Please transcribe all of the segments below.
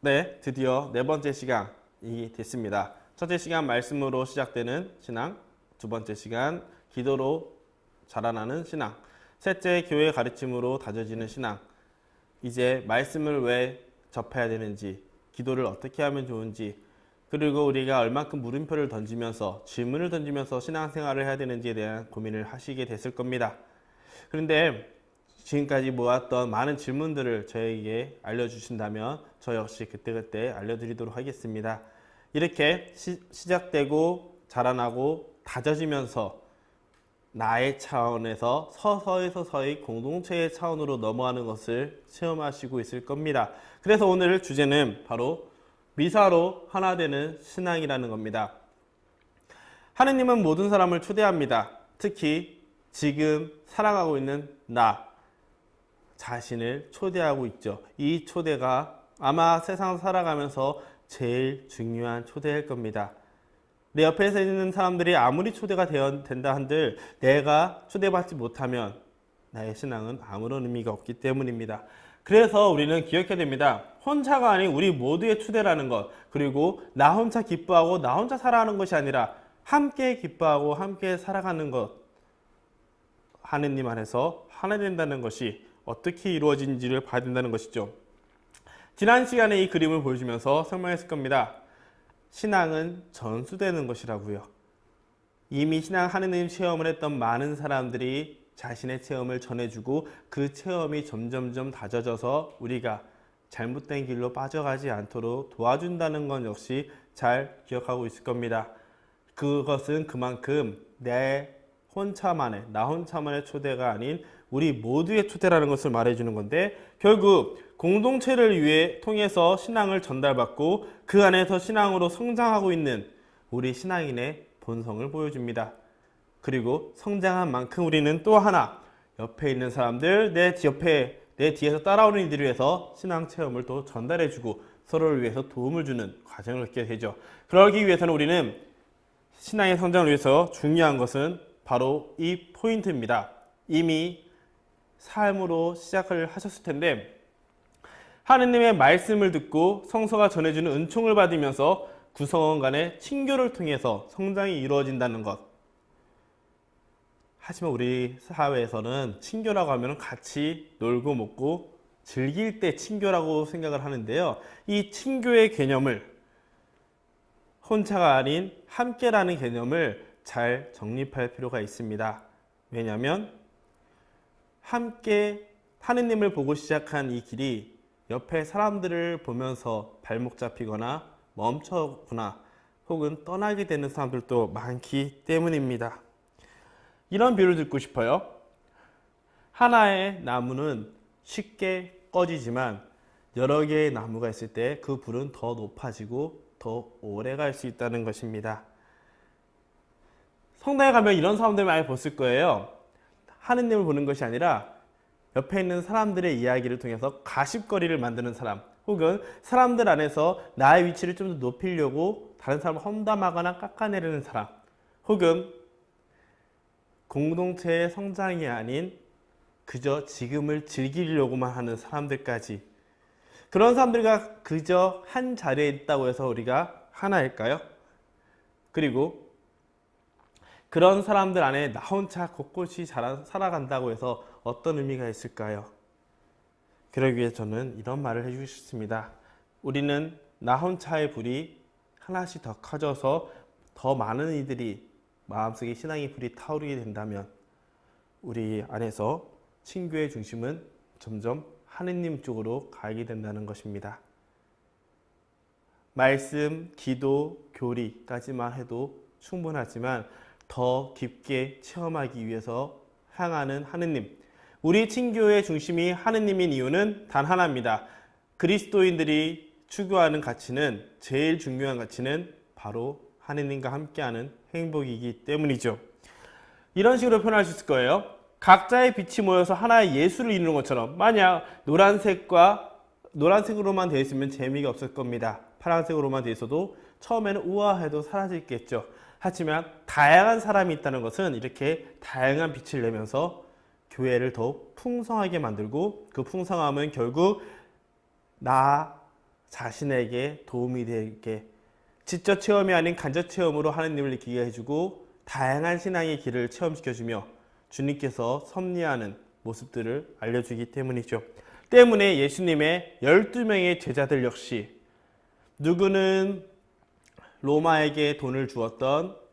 네, 드디어 네 번째 시간이 됐습니다. 첫째 시간 말씀으로 시작되는 신앙, 두 번째 시간 기도로 자라나는 신앙, 셋째 교회 가르침으로 다져지는 신앙. 이제 말씀을 왜 접해야 되는지, 기도를 어떻게 하면 좋은지, 그리고 우리가 얼만큼 물음표를 던지면서 질문을 던지면서 신앙생활을 해야 되는지에 대한 고민을 하시게 됐을 겁니다. 그런데 지금까지 모았던 많은 질문들을 저에게 알려주신다면 저 역시 그때그때 알려드리도록 하겠습니다. 이렇게 시작되고 자라나고 다져지면서 나의 차원에서 서서히 공동체의 차원으로 넘어가는 것을 체험하시고 있을 겁니다. 그래서 오늘 주제는 바로 미사로 하나 되는 신앙이라는 겁니다. 하느님은 모든 사람을 초대합니다. 특히 지금 살아가고 있는 나 자신을 초대하고 있죠. 이 초대가 아마 세상 살아가면서 제일 중요한 초대일 겁니다. 내 옆에 있는 사람들이 아무리 초대가 된다 한들 내가 초대받지 못하면 나의 신앙은 아무런 의미가 없기 때문입니다. 그래서 우리는 기억해야 됩니다. 혼자가 아닌 우리 모두의 초대라는 것, 그리고 나 혼자 기뻐하고 나 혼자 살아가는 것이 아니라 함께 기뻐하고 함께 살아가는 것, 하느님 안에서 하나 된다는 것이 어떻게 이루어진지를 봐야 된다는 것이죠. 지난 시간에 이 그림을 보여주면서 설명했을 겁니다. 신앙은 전수되는 것이라고요. 이미 신앙 하느님 체험을 했던 많은 사람들이 자신의 체험을 전해주고 그 체험이 점점점 다져져서 우리가 잘못된 길로 빠져가지 않도록 도와준다는 건 역시 잘 기억하고 있을 겁니다. 그것은 그만큼 나 혼자만의 초대가 아닌 우리 모두의 초대라는 것을 말해주는 건데, 결국 공동체를 통해서 신앙을 전달받고 그 안에서 신앙으로 성장하고 있는 우리 신앙인의 본성을 보여줍니다. 그리고 성장한 만큼 우리는 또 하나 옆에 있는 사람들, 내 뒤에서 따라오는 이들을 위해서 신앙 체험을 또 전달해주고 서로를 위해서 도움을 주는 과정을 겪게 되죠. 그러기 위해서는 우리는 신앙의 성장을 위해서 중요한 것은 바로 이 포인트입니다. 이미 삶으로 시작을 하셨을 텐데, 하느님의 말씀을 듣고 성서가 전해주는 은총을 받으면서 구성원 간의 친교를 통해서 성장이 이루어진다는 것. 하지만 우리 사회에서는 친교라고 하면 같이 놀고 먹고 즐길 때 친교라고 생각을 하는데요. 이 친교의 개념을, 혼자가 아닌 함께라는 개념을 잘 정립할 필요가 있습니다. 왜냐하면 함께 하느님을 보고 시작한 이 길이 옆에 사람들을 보면서 발목 잡히거나 멈춰거나 혹은 떠나게 되는 사람들도 많기 때문입니다. 이런 비유를 듣고 싶어요. 하나의 나무는 쉽게 꺼지지만 여러 개의 나무가 있을 때 그 불은 더 높아지고 더 오래 갈 수 있다는 것입니다. 성당에 가면 이런 사람들 많이 봤을 거예요. 하느님을 보는 것이 아니라 옆에 있는 사람들의 이야기를 통해서 가십거리를 만드는 사람, 혹은 사람들 안에서 나의 위치를 좀 더 높이려고 다른 사람을 험담하거나 깎아내리는 사람, 혹은 공동체의 성장이 아닌 그저 지금을 즐기려고만 하는 사람들까지, 그런 사람들과 그저 한 자리에 있다고 해서 우리가 하나일까요? 그리고 그런 사람들 안에 나 혼자 곳곳이 살아간다고 해서 어떤 의미가 있을까요? 그러기 위해 저는 이런 말을 해주고 싶습니다. 우리는 나 혼자의 불이 하나씩 더 커져서 더 많은 이들이 마음속에 신앙의 불이 타오르게 된다면 우리 안에서 친교의 중심은 점점 하느님 쪽으로 가게 된다는 것입니다. 말씀, 기도, 교리까지만 해도 충분하지만 더 깊게 체험하기 위해서 향하는 하느님, 우리 친교의 중심이 하느님인 이유는 단 하나입니다. 그리스도인들이 추구하는 가치는, 제일 중요한 가치는 바로 하느님과 함께하는 행복이기 때문이죠. 이런 식으로 표현할 수 있을 거예요. 각자의 빛이 모여서 하나의 예술을 이루는 것처럼, 만약 노란색으로만 되어 있으면 재미가 없을 겁니다. 파란색으로만 되어 있어도 처음에는 우아해도 사라지겠죠. 하지만 다양한 사람이 있다는 것은 이렇게 다양한 빛을 내면서 교회를 더욱 풍성하게 만들고, 그 풍성함은 결국 나 자신에게 도움이 되게 직접 체험이 아닌 간접 체험으로 하느님을 느끼게 해주고 다양한 신앙의 길을 체험시켜주며 주님께서 섭리하는 모습들을 알려주기 때문이죠. 때문에 예수님의 12명의 제자들 역시 누구는 로마에게 돈을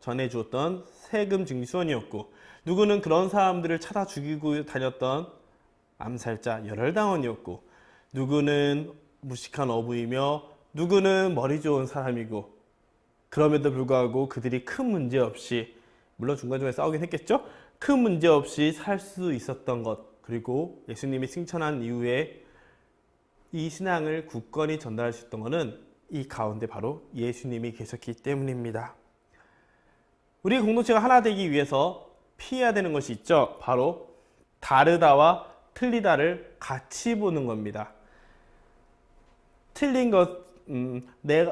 전해주었던 세금 징수원이었고, 누구는 그런 사람들을 찾아 죽이고 다녔던 암살자 열혈당원이었고, 누구는 무식한 어부이며 누구는 머리 좋은 사람이고, 그럼에도 불구하고 그들이 큰 문제 없이, 물론 중간중간에 싸우긴 했겠죠? 큰 문제 없이 살 수 있었던 것, 그리고 예수님이 승천한 이후에 이 신앙을 굳건히 전달할 수 있던 것은 이 가운데 바로 예수님이 계셨기 때문입니다. 우리 공동체가 하나 되기 위해서 피해야 되는 것이 있죠. 바로 다르다와 틀리다를 같이 보는 겁니다. 틀린 것,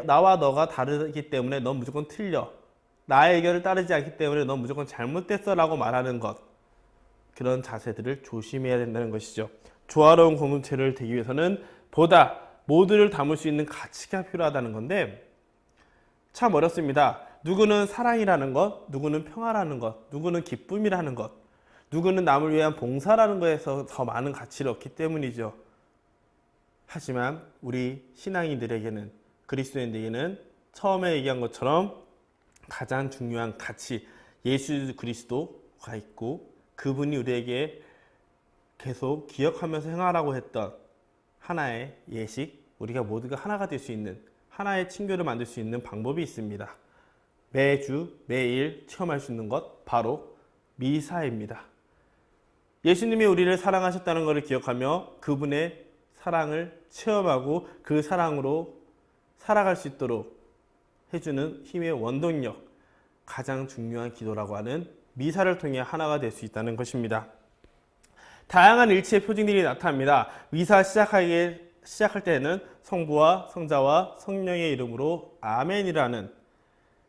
나와 너가 다르기 때문에 넌 무조건 틀려. 나의 의견을 따르지 않기 때문에 넌 무조건 잘못됐어 라고 말하는 것, 그런 자세들을 조심해야 된다는 것이죠. 조화로운 공동체를 되기 위해서는 보다 모두를 담을 수 있는 가치가 필요하다는 건데, 참 어렵습니다. 누구는 사랑이라는 것, 누구는 평화라는 것, 누구는 기쁨이라는 것, 누구는 남을 위한 봉사라는 것에서 더 많은 가치를 얻기 때문이죠. 하지만 우리 신앙인들에게는, 그리스도인들에게는 처음에 얘기한 것처럼 가장 중요한 가치, 예수 그리스도가 있고 그분이 우리에게 계속 기억하면서 행하라고 했던 하나의 예식, 우리가 모두가 하나가 될 수 있는 하나의 친교를 만들 수 있는 방법이 있습니다. 매주 매일 체험할 수 있는 것, 바로 미사입니다. 예수님이 우리를 사랑하셨다는 것을 기억하며 그분의 사랑을 체험하고 그 사랑으로 살아갈 수 있도록 해주는 힘의 원동력, 가장 중요한 기도라고 하는 미사를 통해 하나가 될 수 있다는 것입니다. 다양한 일치의 표징들이 나타납니다. 미사 시작할 때는 성부와 성자와 성령의 이름으로 아멘이라는,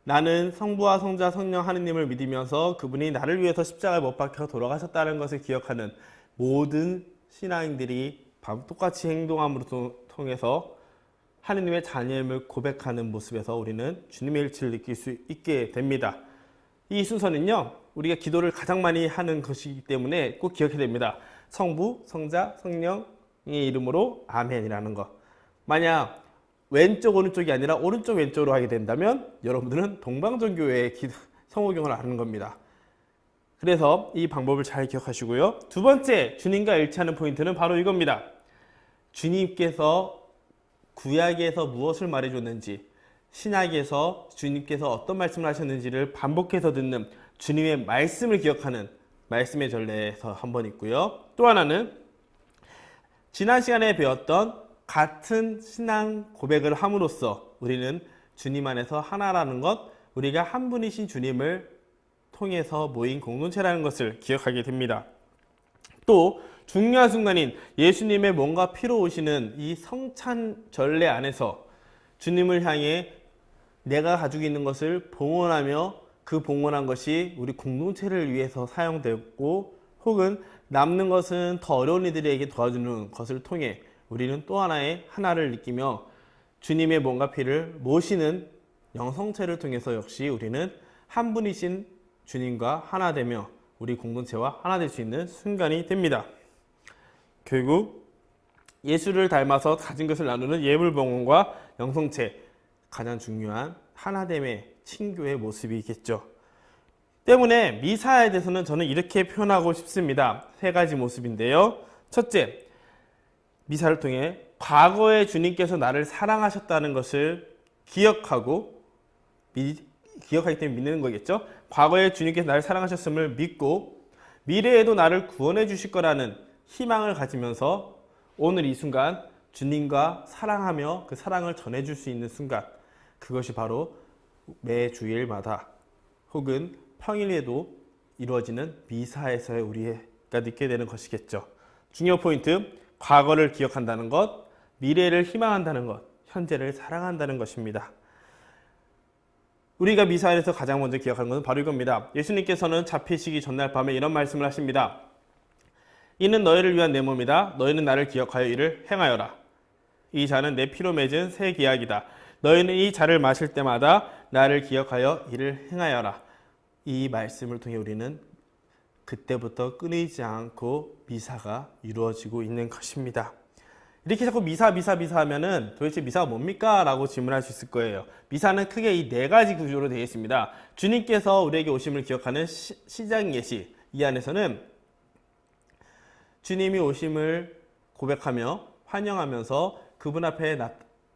나는 성부와 성자 성령 하느님을 믿으면서 그분이 나를 위해서 십자가에 못 박혀 돌아가셨다는 것을 기억하는 모든 신앙인들이 똑같이 행동함으로 통해서 하느님의 자녀임을 고백하는 모습에서 우리는 주님의 일치를 느낄 수 있게 됩니다. 이 순서는요, 우리가 기도를 가장 많이 하는 것이기 때문에 꼭 기억해야 됩니다. 성부, 성자, 성령의 이름으로 아멘이라는 것. 만약 왼쪽 오른쪽이 아니라 오른쪽 왼쪽으로 하게 된다면 여러분들은 동방정교회의 성호경을 아는 겁니다. 그래서 이 방법을 잘 기억하시고요. 두 번째, 주님과 일치하는 포인트는 바로 이겁니다. 주님께서 구약에서 무엇을 말해줬는지, 신약에서 주님께서 어떤 말씀을 하셨는지를 반복해서 듣는 주님의 말씀을 기억하는 말씀의 전례에서 한 번 있고요. 또 하나는 지난 시간에 배웠던 같은 신앙 고백을 함으로써 우리는 주님 안에서 하나라는 것, 우리가 한 분이신 주님을 통해서 모인 공동체라는 것을 기억하게 됩니다. 또 중요한 순간인 예수님의 몸과 피로 오시는 이 성찬 전례 안에서 주님을 향해 내가 가지고 있는 것을 봉헌하며 그 봉헌한 것이 우리 공동체를 위해서 사용되고, 혹은 남는 것은 더 어려운 이들에게 도와주는 것을 통해 우리는 또 하나의 하나를 느끼며 주님의 몸과 피를 모시는 영성체를 통해서 역시 우리는 한 분이신 주님과 하나 되며 우리 공동체와 하나 될 수 있는 순간이 됩니다. 결국 예수를 닮아서 가진 것을 나누는 예물봉헌과 영성체, 가장 중요한 하나됨의 친교의 모습이겠죠. 때문에 미사에 대해서는 저는 이렇게 표현하고 싶습니다. 세 가지 모습인데요. 첫째, 미사를 통해 과거에 주님께서 나를 사랑하셨다는 것을 기억하고, 기억하기 때문에 믿는 거겠죠. 과거에 주님께서 나를 사랑하셨음을 믿고 미래에도 나를 구원해 주실 거라는 희망을 가지면서 오늘 이 순간 주님과 사랑하며 그 사랑을 전해줄 수 있는 순간, 그것이 바로 매 주일마다 혹은 평일에도 이루어지는 미사에서의 우리가 느끼게 되는 것이겠죠. 중요 포인트, 과거를 기억한다는 것, 미래를 희망한다는 것, 현재를 사랑한다는 것입니다. 우리가 미사에서 가장 먼저 기억하는 것은 바로 이겁니다. 예수님께서는 잡히시기 전날 밤에 이런 말씀을 하십니다. 이는 너희를 위한 내 몸이다. 너희는 나를 기억하여 이를 행하여라. 이 잔은 내 피로 맺은 새 계약이다. 너희는 이 잔을 마실 때마다 나를 기억하여 이를 행하여라. 이 말씀을 통해 우리는 그때부터 끊이지 않고 미사가 이루어지고 있는 것입니다. 이렇게 자꾸 미사 하면은 도대체 미사가 뭡니까? 라고 질문할 수 있을 거예요. 미사는 크게 이 네 가지 구조로 되어 있습니다. 주님께서 우리에게 오심을 기억하는 시작 예식. 이 안에서는 주님이 오심을 고백하며 환영하면서 그분 앞에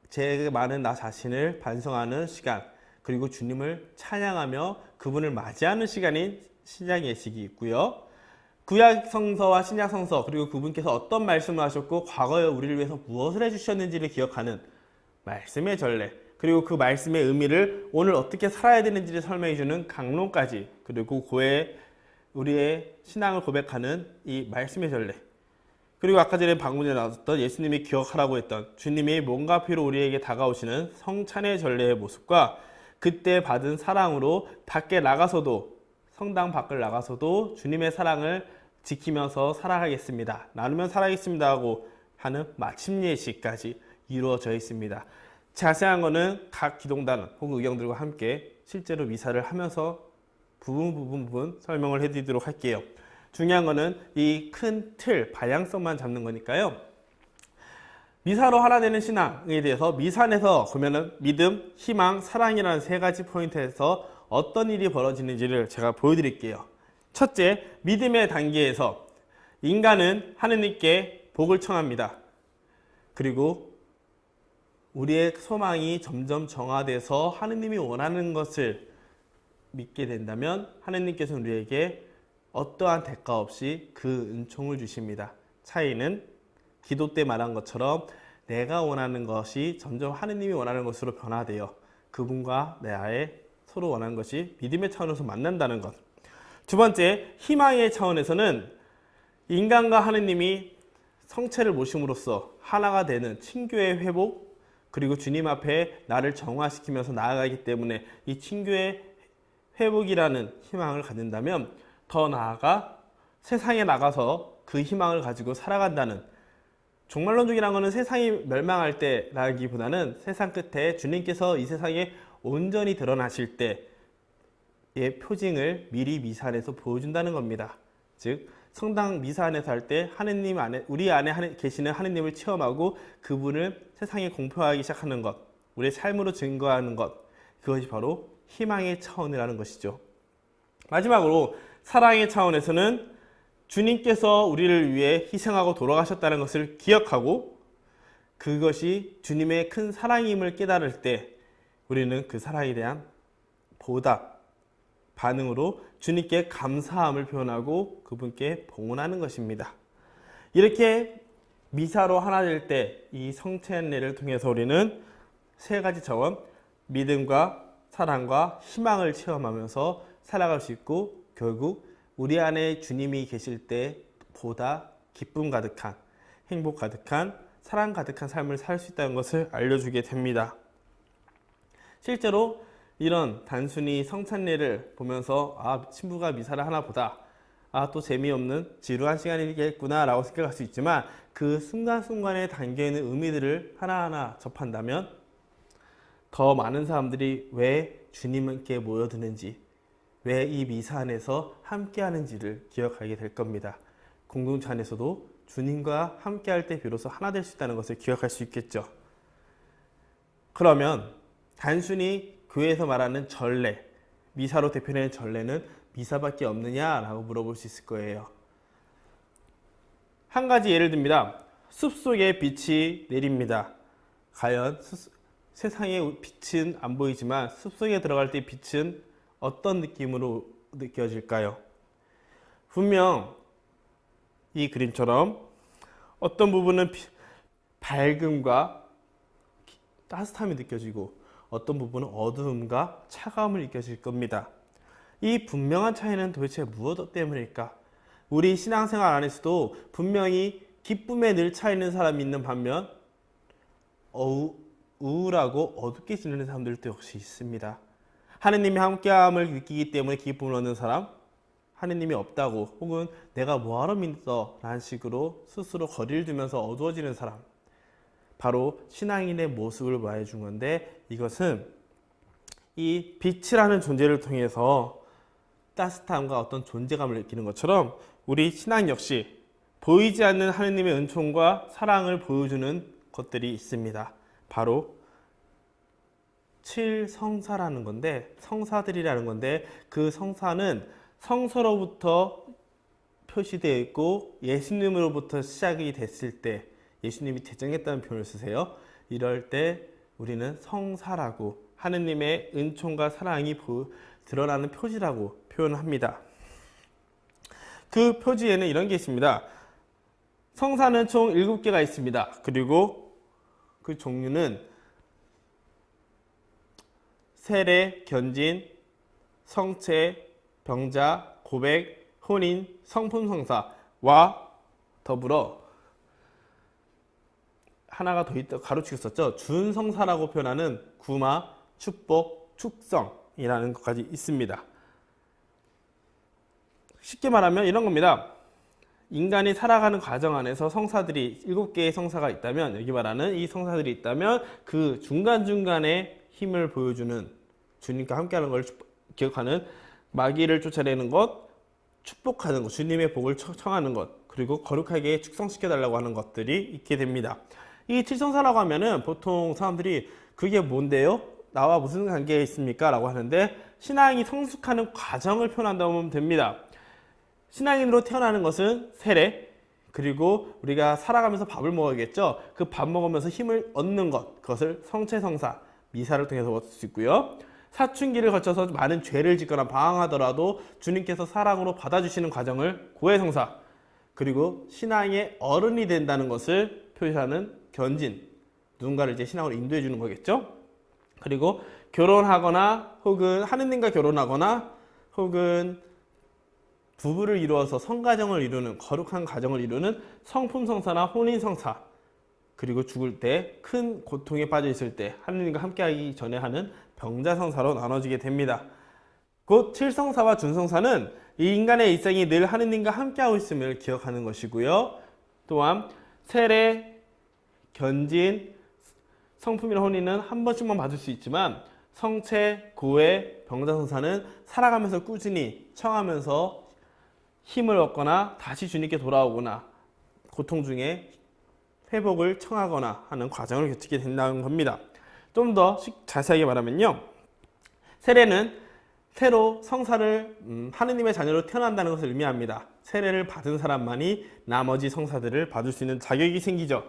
제 많은 나 자신을 반성하는 시간, 그리고 주님을 찬양하며 그분을 맞이하는 시간인 시작 예식이 있고요. 구약 성서와 신약 성서, 그리고 그분께서 어떤 말씀을 하셨고 과거에 우리를 위해서 무엇을 해주셨는지를 기억하는 말씀의 전례, 그리고 그 말씀의 의미를 오늘 어떻게 살아야 되는지를 설명해주는 강론까지, 그리고 고해 우리의 신앙을 고백하는 이 말씀의 전례, 그리고 아까 전에 방금 전에 나왔던 예수님이 기억하라고 했던 주님이 몸과 피로 우리에게 다가오시는 성찬의 전례의 모습과 그때 받은 사랑으로 밖에 나가서도, 성당 밖을 나가서도 주님의 사랑을 지키면서 살아가겠습니다, 나누면 살아가겠습니다 하고 하는 마침 예식까지 이루어져 있습니다. 자세한 거는 각 기동단 혹은 의경들과 함께 실제로 미사를 하면서 부분 설명을 해드리도록 할게요. 중요한 거는 이 큰 틀, 방향성만 잡는 거니까요. 미사로 하나 되는 신앙에 대해서 미사 안에서 보면은 믿음, 희망, 사랑이라는 세 가지 포인트에서 어떤 일이 벌어지는지를 제가 보여드릴게요. 첫째, 믿음의 단계에서 인간은 하느님께 복을 청합니다. 그리고 우리의 소망이 점점 정화돼서 하느님이 원하는 것을 믿게 된다면 하느님께서는 우리에게 어떠한 대가 없이 그 은총을 주십니다. 차이는 기도 때 말한 것처럼 내가 원하는 것이 점점 하느님이 원하는 것으로 변화되어 그분과 나의 서로 원하는 것이 믿음의 차원에서 만난다는 것. 두 번째, 희망의 차원에서는 인간과 하느님이 성체를 모심으로써 하나가 되는 친교의 회복, 그리고 주님 앞에 나를 정화시키면서 나아가기 때문에 이 친교의 회복이라는 희망을 갖는다면 더 나아가 세상에 나가서 그 희망을 가지고 살아간다는, 종말론적이라는 것은 세상이 멸망할 때라기보다는 세상 끝에 주님께서 이 세상에 온전히 드러나실 때의 표징을 미리 미사 안에서 보여준다는 겁니다. 즉 성당 미사 안에서 할 때 하느님 안에, 우리 안에 계시는 하느님을 체험하고 그분을 세상에 공표하기 시작하는 것, 우리의 삶으로 증거하는 것, 그것이 바로 희망의 차원이라는 것이죠. 마지막으로 사랑의 차원에서는 주님께서 우리를 위해 희생하고 돌아가셨다는 것을 기억하고 그것이 주님의 큰 사랑임을 깨달을 때 우리는 그 사랑에 대한 보답, 반응으로 주님께 감사함을 표현하고 그분께 봉헌하는 것입니다. 이렇게 미사로 하나 될 때 이 성찬례를 통해서 우리는 세 가지 차원, 믿음과 사랑과 희망을 체험하면서 살아갈 수 있고 결국 우리 안에 주님이 계실 때 보다 기쁨 가득한, 행복 가득한, 사랑 가득한 삶을 살 수 있다는 것을 알려주게 됩니다. 실제로 이런 단순히 성찬례를 보면서 친구가 미사를 하나 보다, 또 재미없는 지루한 시간이겠구나 라고 생각할 수 있지만 그 순간순간에 담겨있는 의미들을 하나하나 접한다면 더 많은 사람들이 왜 주님께 모여드는지, 왜 이 미사 안에서 함께 하는지를 기억하게 될 겁니다. 공동체 안에서도 주님과 함께 할 때 비로소 하나 될 수 있다는 것을 기억할 수 있겠죠. 그러면 단순히 교회에서 말하는 전례, 미사로 대표되는 전례는 미사밖에 없느냐라고 물어볼 수 있을 거예요. 한 가지 예를 듭니다. 숲속에 빛이 내립니다. 과연 세상의 빛은 안 보이지만 숲속에 들어갈 때 빛은 어떤 느낌으로 느껴질까요? 분명 이 그림처럼 어떤 부분은 밝음과 따뜻함이 느껴지고 어떤 부분은 어두움과 차가움을 느껴질 겁니다. 이 분명한 차이는 도대체 무엇 때문일까? 우리 신앙생활 안에서도 분명히 기쁨에 늘 차 있는 사람이 있는 반면 우울하고 어둡게 지내는 사람들도 역시 있습니다. 하느님이 함께함을 느끼기 때문에 기쁨을 얻는 사람, 하느님이 없다고 혹은 내가 뭐하러 믿어? 라는 식으로 스스로 거리를 두면서 어두워지는 사람, 바로 신앙인의 모습을 말해준 건데, 이것은 이 빛이라는 존재를 통해서 따뜻함과 어떤 존재감을 느끼는 것처럼 우리 신앙 역시 보이지 않는 하느님의 은총과 사랑을 보여주는 것들이 있습니다. 바로 7성사라는 건데, 성사들이라는 건데, 그 성사는 성서로부터 표시되어 있고 예수님으로부터 시작이 됐을 때, 예수님이 제정했다는 표현을 쓰세요. 이럴 때 우리는 성사라고, 하느님의 은총과 사랑이 드러나는 표지라고 표현을 합니다. 그 표지에는 이런 게 있습니다. 성사는 총 7개가 있습니다. 그리고 그 종류는 세례, 견진, 성체, 병자, 고백, 혼인, 성품 성사와 더불어 하나가 더 있다 가로치고 썼죠. 준성사라고 표현하는 구마, 축복, 축성이라는 것까지 있습니다. 쉽게 말하면 이런 겁니다. 인간이 살아가는 과정 안에서 성사들이 7개의 성사가 있다면, 여기 말하는 이 성사들이 있다면 그 중간중간에 힘을 보여주는, 주님과 함께하는 걸 기억하는, 마귀를 쫓아내는 것, 축복하는 것, 주님의 복을 청하는 것, 그리고 거룩하게 축성시켜달라고 하는 것들이 있게 됩니다. 이 7성사라고 하면은 보통 사람들이 그게 뭔데요? 나와 무슨 관계가 있습니까? 라고 하는데, 신앙이 성숙하는 과정을 표현한다고 보면 됩니다. 신앙인으로 태어나는 것은 세례, 그리고 우리가 살아가면서 밥을 먹어야겠죠. 그 밥 먹으면서 힘을 얻는 것, 그것을 성체성사, 미사를 통해서 얻을 수 있고요. 사춘기를 거쳐서 많은 죄를 짓거나 방황하더라도 주님께서 사랑으로 받아주시는 과정을 고해성사, 그리고 신앙의 어른이 된다는 것을 표시하는 견진, 누군가를 이제 신앙으로 인도해 주는 거겠죠. 그리고 결혼하거나 혹은 하느님과 결혼하거나 혹은 부부를 이루어서 성가정을 이루는, 거룩한 가정을 이루는 성품성사나 혼인성사, 그리고 죽을 때 큰 고통에 빠져 있을 때 하느님과 함께하기 전에 하는 병자성사로 나눠지게 됩니다. 곧 7성사와 준성사는 이 인간의 일생이 늘 하느님과 함께하고 있음을 기억하는 것이고요. 또한 세례, 견진, 성품이나 혼인은 한 번씩만 받을 수 있지만, 성체, 고해, 병자성사는 살아가면서 꾸준히 청하면서 힘을 얻거나 다시 주님께 돌아오거나 고통 중에 회복을 청하거나 하는 과정을 거치게 된다는 겁니다. 좀 더 자세하게 말하면요, 세례는 새로 성사를 하느님의 자녀로 태어난다는 것을 의미합니다. 세례를 받은 사람만이 나머지 성사들을 받을 수 있는 자격이 생기죠.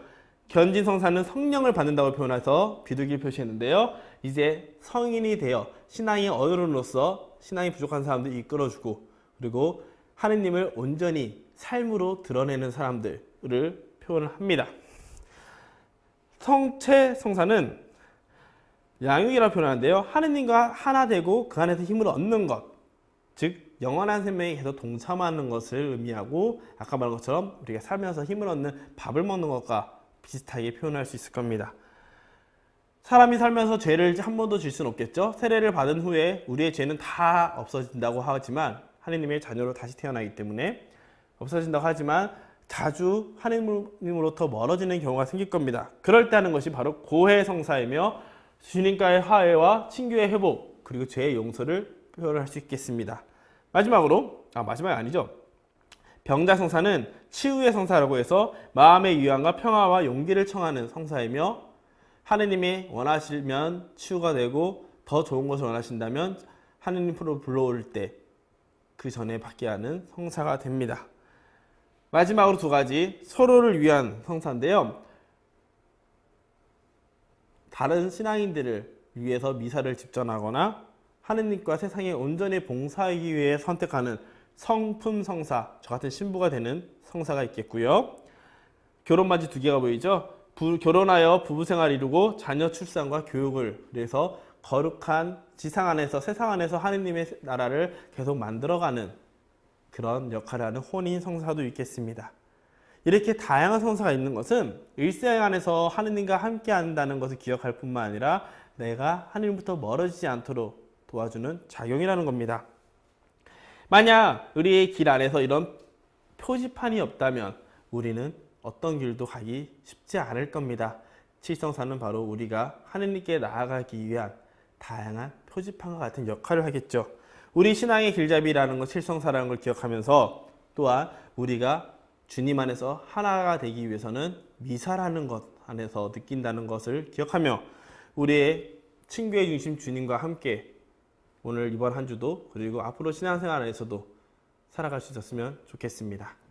견진 성사는 성령을 받는다고 표현해서 비둘기를 표시했는데요, 이제 성인이 되어 신앙의 어른으로서 신앙이 부족한 사람들을 이끌어주고, 그리고 하느님을 온전히 삶으로 드러내는 사람들을 표현을 합니다. 성체 성사는 양육이라고 표현하는데요, 하느님과 하나 되고 그 안에서 힘을 얻는 것, 즉 영원한 생명에 계속 동참하는 것을 의미하고, 아까 말한 것처럼 우리가 살면서 힘을 얻는 밥을 먹는 것과 비슷하게 표현할 수 있을 겁니다. 사람이 살면서 죄를 한 번도 질 수는 없겠죠. 세례를 받은 후에 우리의 죄는 다 없어진다고 하지만, 하느님의 자녀로 다시 태어나기 때문에 없어진다고 하지만 자주 하느님으로부터 멀어지는 경우가 생길 겁니다. 그럴 때 하는 것이 바로 고해성사이며 주님과의 화해와 친교의 회복, 그리고 죄의 용서를 표현할 수 있겠습니다. 마지막으로, 마지막이 아니죠. 병자성사는 치유의 성사라고 해서 마음의 위안과 평화와 용기를 청하는 성사이며, 하느님이 원하시면 치유가 되고 더 좋은 것을 원하신다면 하느님으로 불러올 때 그 전에 받게 하는 성사가 됩니다. 마지막으로 2가지 서로를 위한 성사인데요, 다른 신앙인들을 위해서 미사를 집전하거나 하느님과 세상에 온전히 봉사하기 위해 선택하는 성품성사, 저 같은 신부가 되는 성사가 있겠고요. 결혼반지 2개가 보이죠. 결혼하여 부부생활을 이루고 자녀 출산과 교육을 위해서 거룩한 지상 안에서, 세상 안에서 하느님의 나라를 계속 만들어가는 그런 역할을 하는 혼인 성사도 있겠습니다. 이렇게 다양한 성사가 있는 것은 일생 안에서 하느님과 함께 한다는 것을 기억할 뿐만 아니라 내가 하느님부터 멀어지지 않도록 도와주는 작용이라는 겁니다. 만약 우리의 길 안에서 이런 표지판이 없다면 우리는 어떤 길도 가기 쉽지 않을 겁니다. 칠성사는 바로 우리가 하느님께 나아가기 위한 다양한 표지판과 같은 역할을 하겠죠. 우리 신앙의 길잡이라는 것, 칠성사라는 걸 기억하면서 또한 우리가 주님 안에서 하나가 되기 위해서는 미사라는 것 안에서 느낀다는 것을 기억하며 우리의 친교의 중심 주님과 함께 오늘 이번 한 주도 그리고 앞으로 신앙생활 안에서도 살아갈 수 있었으면 좋겠습니다.